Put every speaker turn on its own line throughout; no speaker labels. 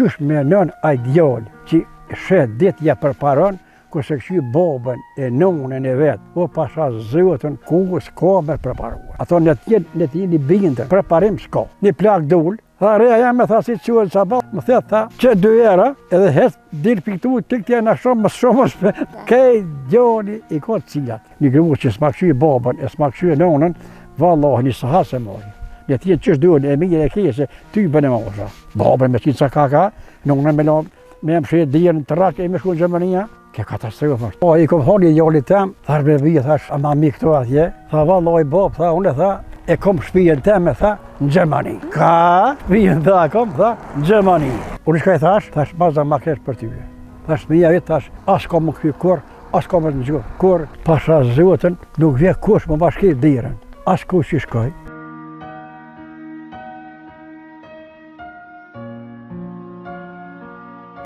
qysh me nën ai djali që shet ditja përparon, ku se këshy babën e nonën e vetë, o pasha zotën, ku s'ka me preparuar. Ato në t'jeni bindën, preparim s'ka. Një plak dul, tha reja jam me tha si quen sabat, më thet tha, që 2 era, edhe hes, dirë piktu, të këtja në shumë, kej djali i ka cilat. Një gru që s'ma këshy babën, e s'ma këshy nonën, vallahi një sahat se mori. Një tjetë qështë duhet, e mirë e kje se ty bëne mosha. Babën me qitë sa kaka, nonën me më shetë dirën të rakë e me shku në Gjermania. Ke katastrofë është. Po, i kom honi djalit tem, tharë bebi, thash, ama mi këto atje. Tha, vallaj, bab, tha, unë tha, e kom shpijen teme, tha, në Gjermani. Ka? Vijen tha, kom, tha, në Gjermani. Unë shka i thash, baza ma kesh për ty. Thash, mija vitë, thash, as ka më këpy kur, as ka më të në gjurë. Kur, pasha zotën, nuk vje kush më bashkit dirën. As kush i shkoj.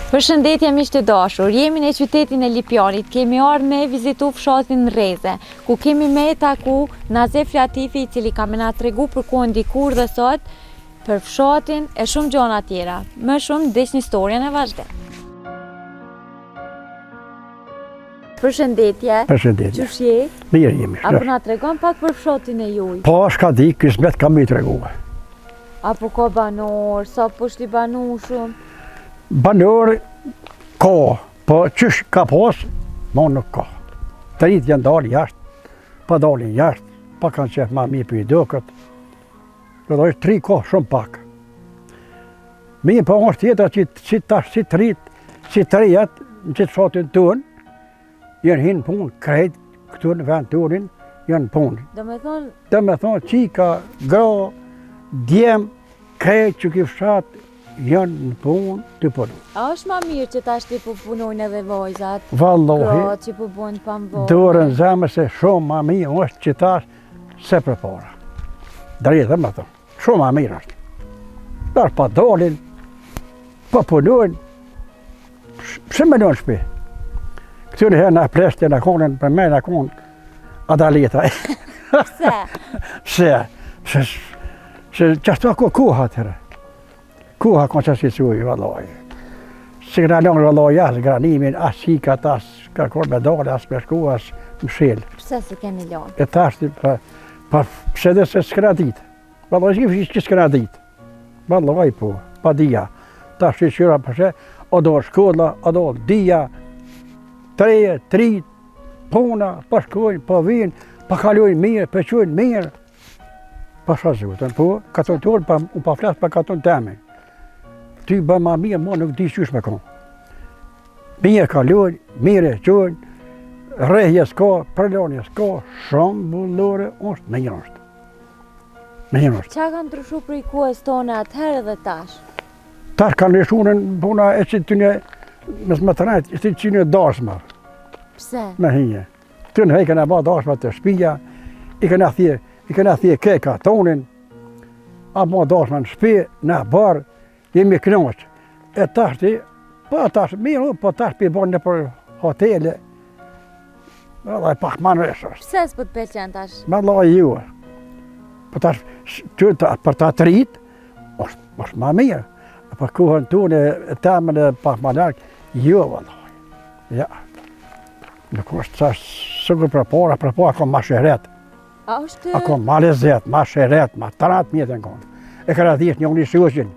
Përshëndetje miq të dashur, jemi në qytetin e Lipjanit, kemi ardhur me vizitu fshatin Rreze, ku kemi me taku Nazef Latifi, i cili ka më na tregu për kohën dikur dhe sot për fshatin e shumë gjëra tjera. Më shumë ndiqni historinë e vazhdim. Përshëndetje.
Përshëndetje.
Qysh je?
Mirë jemi.
Apo na tregon pak për fshatin e juaj?
Po, shka di, kismet kam i tregua.
Apo ka banor, sa po shli banu shumë?
Banor ka, po qysh ka pas, ma nuk ka. Të rritë janë dalë jashtë, pa dalin jashtë, pa kanë qef ma mi për i dëkët. Këtë është 3 ka shumë pak. Mi pa është tjetër që tash si të rritë, si të rritë, në qitë fshatin tënë, janë hinë punë, krejt këtu në vend tërin, janë punë.
Do
me thonë qika, gra, djem, krejt që ki fshat, janë në punë të punu.
A është ma mirë që tash ti po punojnë edhe vajzat?
Vallahi,
gratë që po bojnë pamvojnë?
dorën zemë se shumë ma mirë është që tash se përpara. Drejtë me thonë, shumë ma mirë është. Dar pa dolin, pa punojnë, pse me nënë shpi. Këtyre herë në pleshtë në konën, për me në konë adalita.
Pse?
Pse? Se qashtu ako kuha të herë. Kuha kon që si cuj, vallaj. Si këna lëngë vallaj asë granimin, asë qikat, asë ka kur me dole, asë me shku, asë më shilë.
Pse si keni lëngë?
E tashti, pse dhe se s'këna ditë. Vallaj, që s'këna ditë. Vallaj, po, pa dija. Tashti qyra përse, o do shkolla, o do dija, treje, trit, puna, pa shkojnë, pa vinë, pa kalojnë mirë, pa qojnë mirë. Pa shazutën, po, katon tonë, unë pa flasë pa katon temin. Ty bë ma mirë, ma nuk di qysh me konë. Mirë kalojnë, mirë e qojnë, rehje s'ka, prelonje s'ka, shumë bullore është, me njërë është. Me njërë është.
Qa kanë ndryshu për i kohës tonë atëherë dhe tash?
Tash kanë ndryshu në puna e që të një, mes më të rajtë, ishte që një dashmar.
Pse?
Me hinje. Të në hejkën e ba dashmar të shpija, i këna thje keka tonin, a ba dashmar në shpi, në barë, jemi knoqë. E tash ti, po tash, mirë, po tash pi bon në për hotele, edhe pak ma nërështë është.
Pse s'po të pëlqen tash?
Me Allah ju. Po tash, për ta të rritë, është ma mirë. Për kuhën tunë, e temën e pak ma larkë, jo, vallaj. Ja. Nuk është tash, sëgur për para ka ma shëret.
A është...
A ka ma lezet, ma shëret, ma 30 mjetën konë. E këra thjesht një unë i shushin.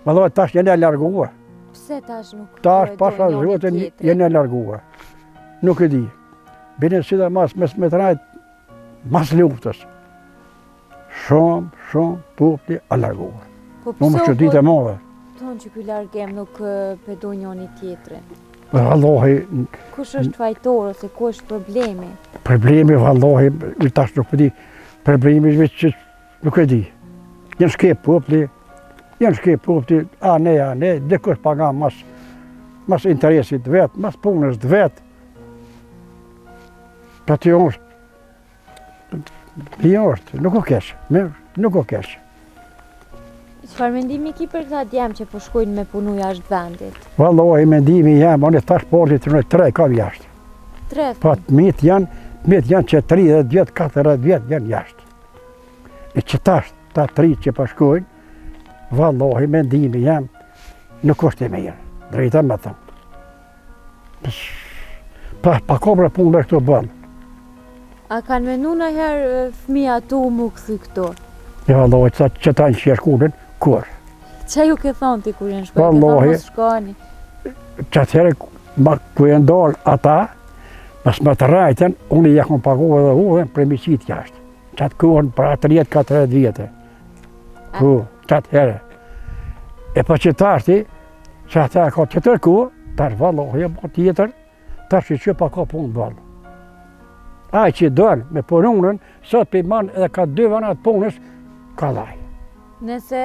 Vallaj, tash jenë e largua.
Pse tash nuk...
Tash pasha zotën jenë e largua. Nuk e di. Bine sida mas mes me të rajtë, mas luftës. Shumë popli a largua. Më më që ditë e madhe.
Tonë që këj largem nuk pedo njoni tjetërin.
Vallahi...
Kush është fajtor ose ku është problemi?
Problemi, vallahi, tash nuk e di. Problemi veç që nuk e di. Jenë shkep popli, a ne, dhe kush paga mas interesit vetë, mas punës vetë. Pra të është, nuk o keshë, nuk o keshë.
Çfarë mendimi ki për këta djemë që po shkojnë me punu jashtë vendit?
Vallahi, mendimi jam, unë tash portit të 3 kam jashtë.
3?
Pa të mitë janë që 30 vjetë, 40 vjetë janë jashtë. E që tash, ta 3 që po shkojnë, vallahi, mendimi jam, nuk është e mirë, drejta me thëmë. Pa kopra punë me këto bëllë.
A kanë menu në herë fëmija tu mu këthy këto?
Ja, Allah, që ta në qërkunin, kur?
Që ju ke thonë ti kur jenë shkoj?
Wallahi,
mos shkoni?
Që atëherë, ku e ndalë ata, mas më të rajten, unë i jakon paguve dhe uve për miqit jashtë. Që atë kuhën për 30-40 vjetë. Ku, që atëherë. E për qëtarti, që atëherë ka të tërku, tarë Wallahi, e po tjetër, tarë që pa ka punë bëllë. Ai që donë me pununën, sot për manë edhe ka 2 vënat punës, ka laj.
Nëse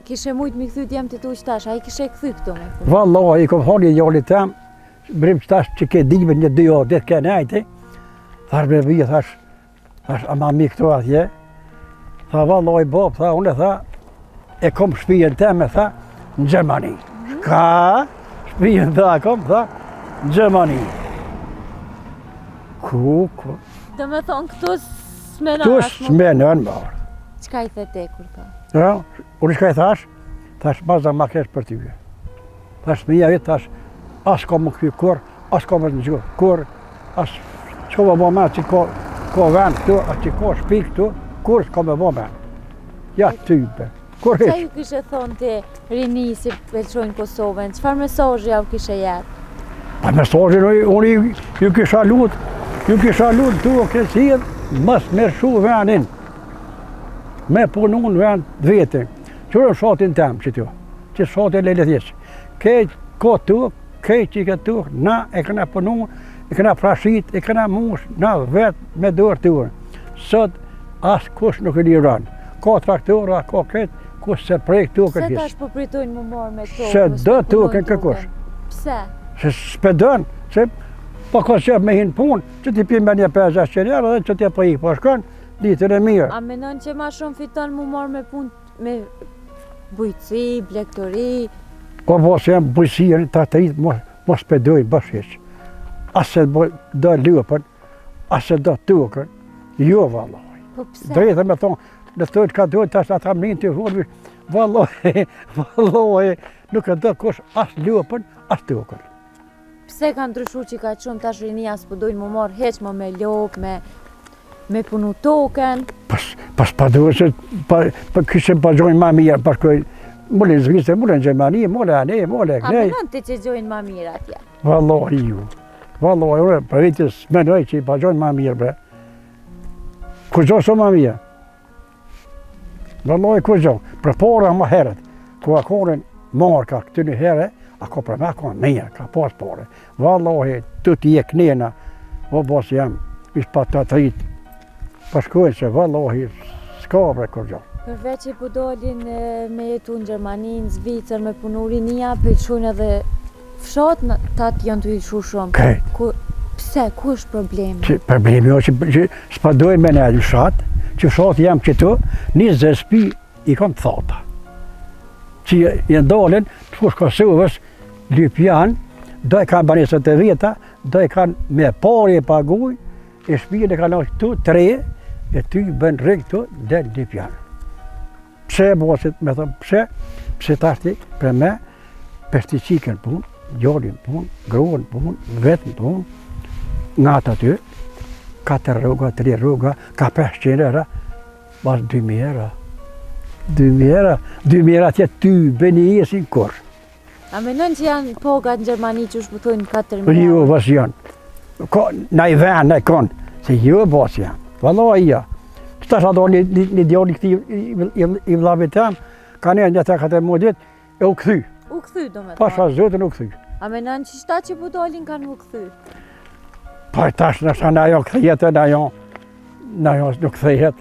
kishe mujtë mi këthy t'jem të tu qëtash, a i kishe këthy këto me këthy?
Wallahi, i kom honi jallit tem, brim qëtash që ke dive një 2 orë, ditë ke nejti, thash me vijë, thash, ama mi këto atje, tha Wallahi, Bob, tha, unë tha, e kom shpijen teme, tha, në Gjermani. Ka, shpijen tha, kom, tha, në Gjermani. Ku?
Do me thonë këtu s'menon
Tu
ashtë më?
s'menon më orë.
Qka i the te kur ta?
Ja, unë shka i thash, maza ma kesh për tyve. Thash, mija vitë, thash, as ka më këpy kur, as ka më të në kur, as s'ka më bo me që ka vend këtu, as që ka shpi këtu, kur s'ka më bo me. Ja, type. Kur
Qa
ish?
ju kishe thonë ti rini si pëlqojnë Kosovën? Qfar mesazhi ja u kishe jetë?
Pa mesazhin unë ju kisha lut tu o kësien, mos mërshu vendin. Me punun vend vetë. Qërë shatin tem që tu, që shatin lejletjes. Kejt ko tu, kejt që këtë tu, na e këna punu, e këna prashit, e këna mush, na vetë me dorë tu. Sot as kush nuk e liron. Ka traktora, ka këtë, kush se prej këtu
Pse
këtë
tash po pritojnë më marrë me tokë?
Se
mos
do
po punojnë
tukën kërkush.
Pse?
Se s'pedon, se pa ka qef me hinë punë, që ti pi me një 50 qenjarë dhe që ti po ikë po shkon, ditën e mirë.
A menon që ma shumë fiton mu marrë me punë me bujqësi, blektori?
Ko vose jam bujësirën, ta të rritë mos pedojnë bashkëq. Ase do lupën, ase do tukën, jo vallaj.
Po pse?
Drejtë me thonë, në thojtë ka dojnë tash ata më një të hurmi, vallaj, nuk e do kush as lupën, as tukën.
Pse ka ndryshu që ka shumë tash rinia s'po dojnë mu marrë heq më me lopë, me punu token?
Pas pa duhet se kishim pa gjojnë ma mirë, përkoj, mulle në Zvicër, mulle në Gjermani, mulle ane, mulle
A
kënej.
menon ti që gjojnë ma mirë atje?
Vallahi ju, vallahi, unë për vitës menoj që i pa gjojnë ma mirë, bre. Ku gjo së ma mirë? Vallahi ku gjo, për para ma heret, ku akonin marka këtë një herë, ako për me akon mirë, ka pas pare. Vallahi, të t'je kënena, o bas jam, ish pa të rritë. Pashkojnë që vallahi, s'ka bre kur gjo.
Përveç që po dolin me jetu në Gjermani, në Zvicër, me punu rinia, pëlqojnë edhe fshat ta janë të ilshu shumë.
Kejt.
Pse? Ku është problemi?
Që problemi o që s'pa dojnë me në fshat, që fshat jam qëtu, një zespi i kam të thata. Që i ndalën, të fush Kosovës, lypjan, do e kanë banesët e veta, do e kanë me pari e paguj, e shpijën e kanë këtu 3, e ty bën rrë këtu, dhe lypjan. Pse bosit, me thëmë, pse tashti për me, pestiqikën punë, gjallin punë, gruën punë, vetën punë, nga të ty, 4 rruga, 3 rruga, ka 500 euro, mas 2000 euro. 2000 euro atje ty bëni jesin kur.
A menon që janë pogat në Gjermani që është pëthojnë 4.000
Jo,
euro?
vas janë. Na i ven, na i konë, se jo bas janë. Vallahi ja. Qëta shë do një djali këti i vlavit tem, ka një 4 modit, e u këthy.
U këthy do me
Pasha
thonë.
zotën u këthy.
A menon që shta që po dolin kanë u këthy?
Pa tash nështë na jo këthyjet, na jo nuk këthyjet.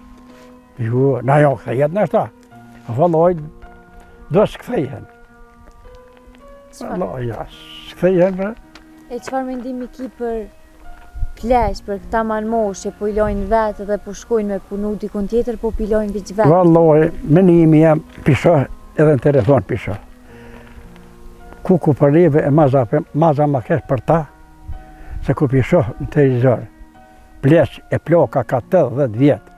Jo, na jo këthyjet nështë. Vallahi, do s'këthyjen. Vallahi, ja, s'këthyjen, bre.
E qëfar mendimi ki për pleq, për këta manmosh që po i lojnë vetë dhe po shkojnë me punu dikun tjetër, po pilojnë vëq vetë?
Vallahi, menimi jam pisha edhe në telefon pisha. Ku për neve e maza ma kesh për ta, se ku pisha në televizor. Pleq e ploka ka 80 vjetë.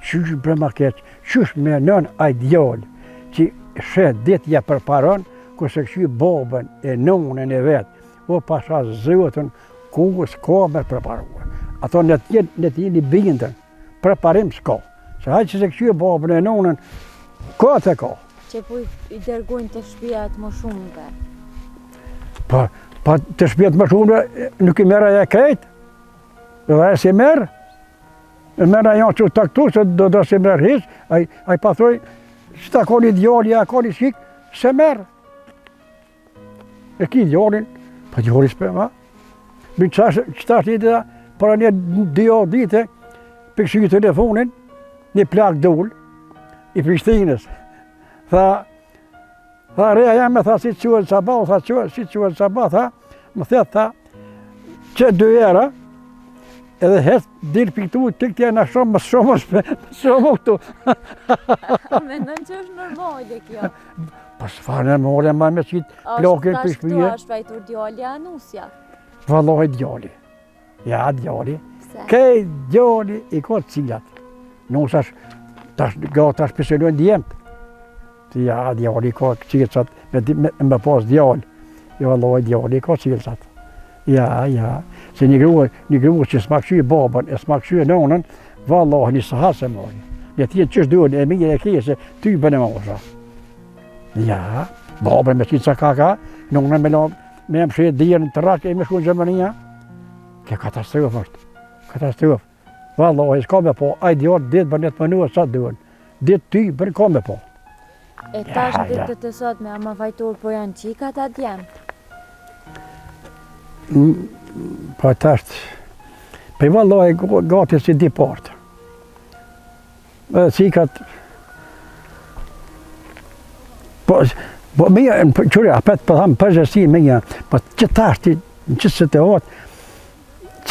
Qysh bre ma keq, qysh me nën ai djallë që shet dit ja përparon, ku se këshy babën e nonën e vetë, o pasha zotën kohës kamer preparuar. Ato në t'jeni bindën, preparim s'ka. Se hajtë që se këshy babën e nonën, ka të ka.
Që po i dërgojnë të shtëpiat më shumëve.
Pa të shtëpiat më shumëve nuk i merë aja krejt. Dhe e si merë. E merë aja që të këtu, se do si merë hiç, a i pathoj, që ta ka një djali, a ka një shik, se merë. E ki djalin, pa djali s'pe, ma. Qëta shtite, para një 2 dite, për këshy telefonin, një plak dul, i Prishtinës. Tha, reja jam me tha, si quhet sabah, tha, si quhet sabah, tha, më thet, tha, që 2 era, edhe hes, dirë për këtu, të këtja në shumë, më shumë këtu.
Mendon që është normale kjo.
Pa s'far normale, ma me qitë plakin për shpije.
A është vajtur djali Anusja?
Valloj djali. Ja, djali.
Pse?
Kej djali i ka cilat. Nusash, tash pësëllojnë djemt. Ja, djali ka cilësat, me pas djali. Ja, valloj djali ka cilësat. Ja. Se një grua që s'ma këshy babën, e s'ma këshy nonën, valloj një sahat se mori. Një tjetë qështë duhet, e mirë e kje se ty bëne mosha. Ja, babën me qitë sa kaka, nonën me më shqe dhirën të rak e me shku në Gjermania. Kjo katastrofë është, katastrofë. Valloj, s'ka me po, aj djarë ditë bërnet më nuë sa duhen. Ditë ty bërnë ka me po.
E tash ditë të sot me ama vajtur, po janë qikat a djemt?
Po tash, pe valloj gati si di partë. Qikat, po mija, qëri, apet për thamë përgjësi mija, po që tash ti, në qësë se të otë,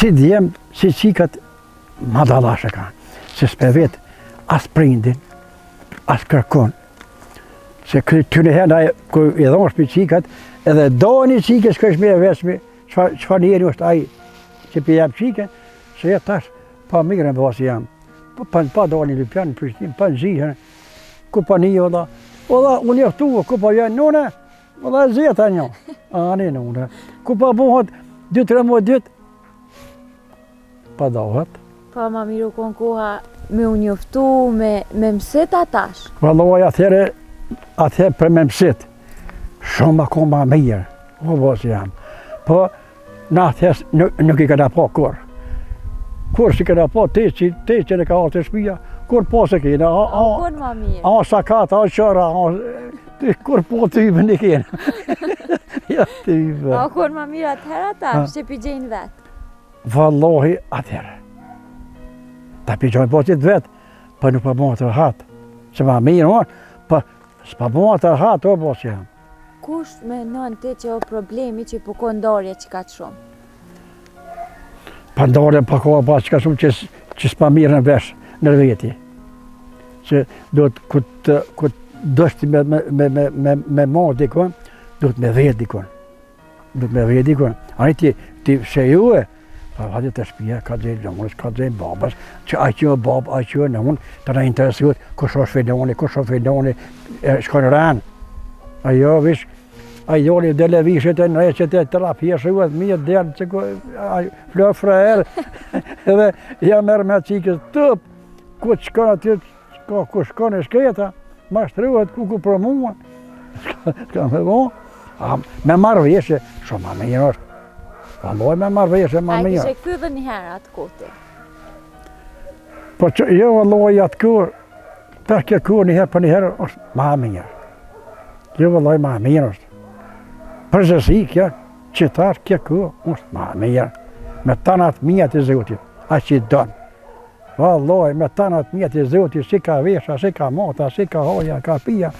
që djemë, si qikat, ma dalashe ka, se s'pe vetë, as prindin, as kërkon. Se të në herë, ku i dhonë shpi qikat, edhe do një qike s'ka ishme e vesmi, qëfar njeri është aji që për jam qike, se jetë tash, pa mire në basi jam. Pa do një Lipjan në Prishtinë, pa në zihën, ku pa një oda, unë jeftu, ku pa janë nune, oda e zeta një, anë e nune. Ku pa buhat 2-3 muaj dytë, pa dohet.
Pa ma miru kon koha me u njoftu, me mësit atash?
Valloj atëherë për me mësit, shumë ako ma mirë, o basi jam. Po, në atëherë nuk i këna pa kur. Kur si këna pa te që në ka arë të shpia, kur po se kena.
Kur ma mirë?
A sakata, a qëra, kur po të yve në kena. Ja të yve.
A kur ma mirë atëherë atash, që pi gjenë vetë?
Vallohi atëherë. Ta pi gjojnë po qitë vetë, për nuk pa bëma të rahat. Se ma mirë, për s'pa bëma të rahat, o bos jam.
Kush me nën te që o problemi që po kondarje që ka të shumë?
Pandarje pa koha pas që ka shumë që s'pa mirë në vesh në veti. Që do të dështi me ma dikon, do të me vetë dikon. Do të me vetë dikon. Ani ti shejue, pa vati të shpia, ka dzejnë nëmës, ka dzejnë babas, që aj që babë, aj që nëmën, të na interesuat, kush është fedoni, shkon ranë. Ajo, vish, ajo një dele vishet e nëreqet e terapia shuat, mija delë që flë fraer, edhe ja merë me qikës tëp, ku të shkon aty, ku shkon e shketa, ma shtruat ku për mua, s'ka me bo, me marrë vjeshe, shumë ma mirë është, valloj me marrë vjeshe ma mirë.
A i kishe këpy dhe njëherë atë kote?
Po që jo valloj atë kur, tash kjo kur njëherë për njëherë është ma mirë. Jo valloj ma mirë është. Përgjësi kjo, qëtar kjo ku është ma mirë. Me tanat mijat e Zotit, a që i donë. Valloj, me tanat mijat e Zotit, si ka vesha, si ka mata, si ka hoja, ka pia,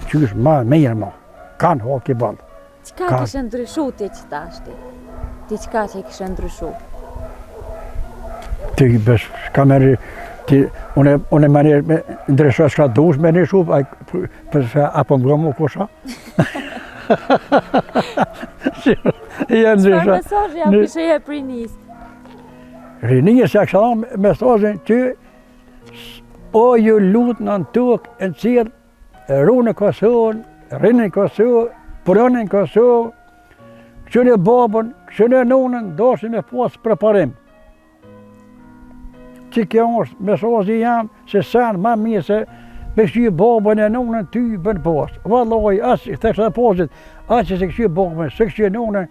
që është ma mirë ma. Kanë hoki balë.
Qka kishë ndryshu ti që ta ashti? Ti qka që i kishë ndryshu?
Ti besh, ka meri, unë më një ndryshu shka dush me një shupë, përse apo më mu kusha.
Qëfar mesazh ja kishe je rinisë?
Rinisë ja kësha dhamë mesazhin që o ju lutë në në tukë, në cilë, ru në Kosovën, rinë në Kosovë, Punën në Kosovë, kështu babën, kështu nonën, dashim me pas preparim. Që kjo është mesazhi jam, se sen ma mirë se me kështu babën e nonën ty bën pas. Vallai, as i thash edhe posit, as që se kështu babën, se kështu nonën,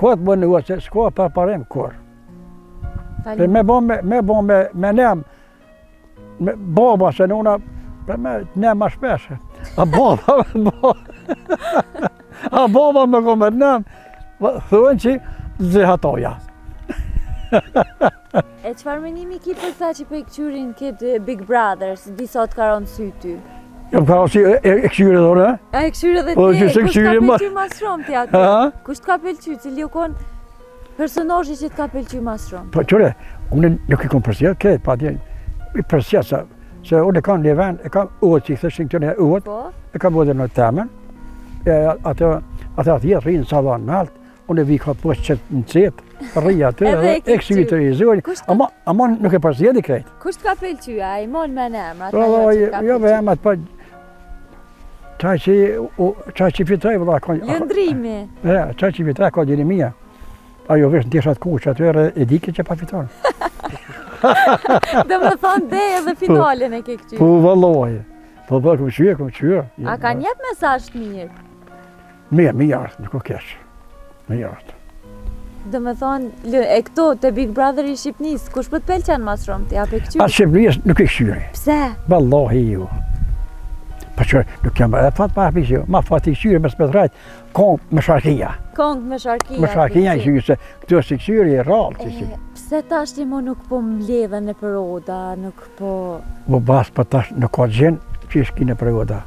ka të bënë se s'ka preparim kur. Me bo me nem, baba se nona, me nem ma shpeshe. A baba me ko me nem, thuën që zihatoja.
E çfarë menimi ki për këta që për këqyrin këtë Big Brothers, disa të karon sy ty?
Jam ka si e këqyre dhore,
A e këqyre dhe
Po,
ti,
që se
kush ka
këqyri ma-
pëlqy mas shumë ti aty? Kush t'ka pëlqy, cili u kon personazhi që t'ka pëlqy mas shumë?
po qëre, unë nuk i kom përsjet, këtë pa djenë, i përsjet se unë e kam një vend, e kam uët që i thëshin këtëne uët,
Po?
e kam bodhe në temen, atë atje rrinë savan në altë, unë e vi ka poshtë qëtë në cetë, rrija atë,
Edhe e
e kësy të rizori,
Kush ta-
ama nuk e përsjet i krejtë.
Kush t'ka pëlqy, a i mon me në emrat?
Jo me emat, pa qaj që fitoj, vëlla,
Lëndrimi.
qaj që fitoj ka gjeni mija. Ajo vesh në tishat kuqë atyre e dike që pa fiton.
Dhe me thonë dhe edhe finalen e ke këqyr.
Po valloj, po kom qyre.
A ka njep mesazh të mirë?
Mirë është, nuk o kesh. Mirë është.
Dhe me thonë, e këto të Big Brother i Shqipnis, kush për t'pelqen mas shumë ti, a për këqyr?
Atë Shqipërisë nuk e këshyri.
Pse?
Vallahi ju. Po që nuk jam e fat pa hapi që ma fat i këshyri me s'petrajt, kong me sharkia.
Kong me sharkia.
Me sharkia i këshyri, se këtu është i këshyri e rallë që si.
Pse tash ti mo nuk po mbledhen në përoda, nuk po...
Bo bas për tash në ka gjenë që ishki në perioda.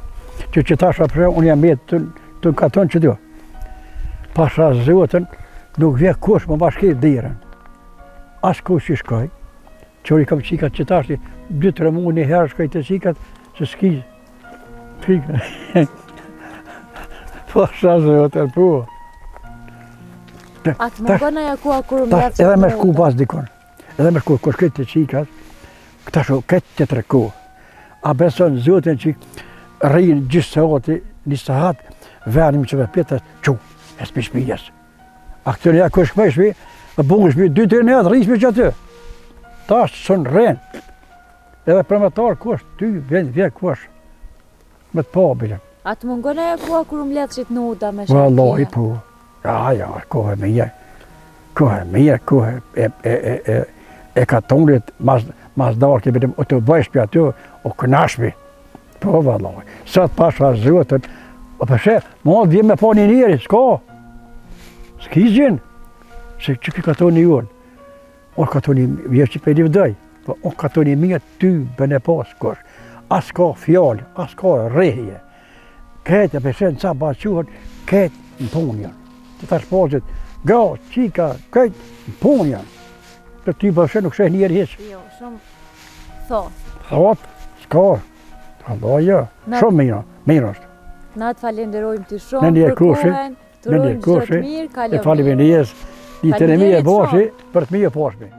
Që tash apre, unë jam jetë të në katon që do. Pasha zotën, nuk vje kush më bashkit dhiren. As kush që shkoj, që i kam qikat që tash 2-3 muaj një herë shkoj të qikat, që s'ki pikë. Pasha zotën, po.
Atë më bëna ja kua kur më
Tash edhe me shku pas dikon. Edhe me shku, kur shkoj të qikat, këta shu këtë të treku. A beson zotën që rrinë gjithë se oti, një sahat, venim që dhe pjetës, qu, e s'pi shpijes. A këtë një kush shpej shpi, e bungë shpi, 2-3 njët, rrinë shpi që aty. Tash sën rrinë. Edhe përmetar kush, ty, vjen kush. Me të pa bilem.
Atë më ngona ja kua kur më letë që të nuda me sharkia.
Wallahi po. Ja, kohë mirë. Kohë e katonit, mas darë këtë o të bëjsh për aty, o kënashmi. Po, vallahi. Sa të pasha zotën, o përse, ma dhjem me pa një njeri, s'ka. S'ki gjenë. Se që ki katoni jonë. O katoni, vjesh që për një vdoj. Po, o katoni mirë, ty bëne pas kush. As ka fjallë, as ka rehje. Këtë e përse në ca baquhet, këtë në punë janë. Të tash posit, ga, qika, këtë në punë janë. Të ty përse nuk sheh njerë heq.
Jo, shumë thot.
Thot, s'ka. Allah, jo. Shumë mirë është.
Na të falenderojmë të
Në
shumë
një
për
kushi,
kohën, të rojmë gjithë të mirë,
e falemindejes, ditën e mirë e boshi, për të mirë poshme.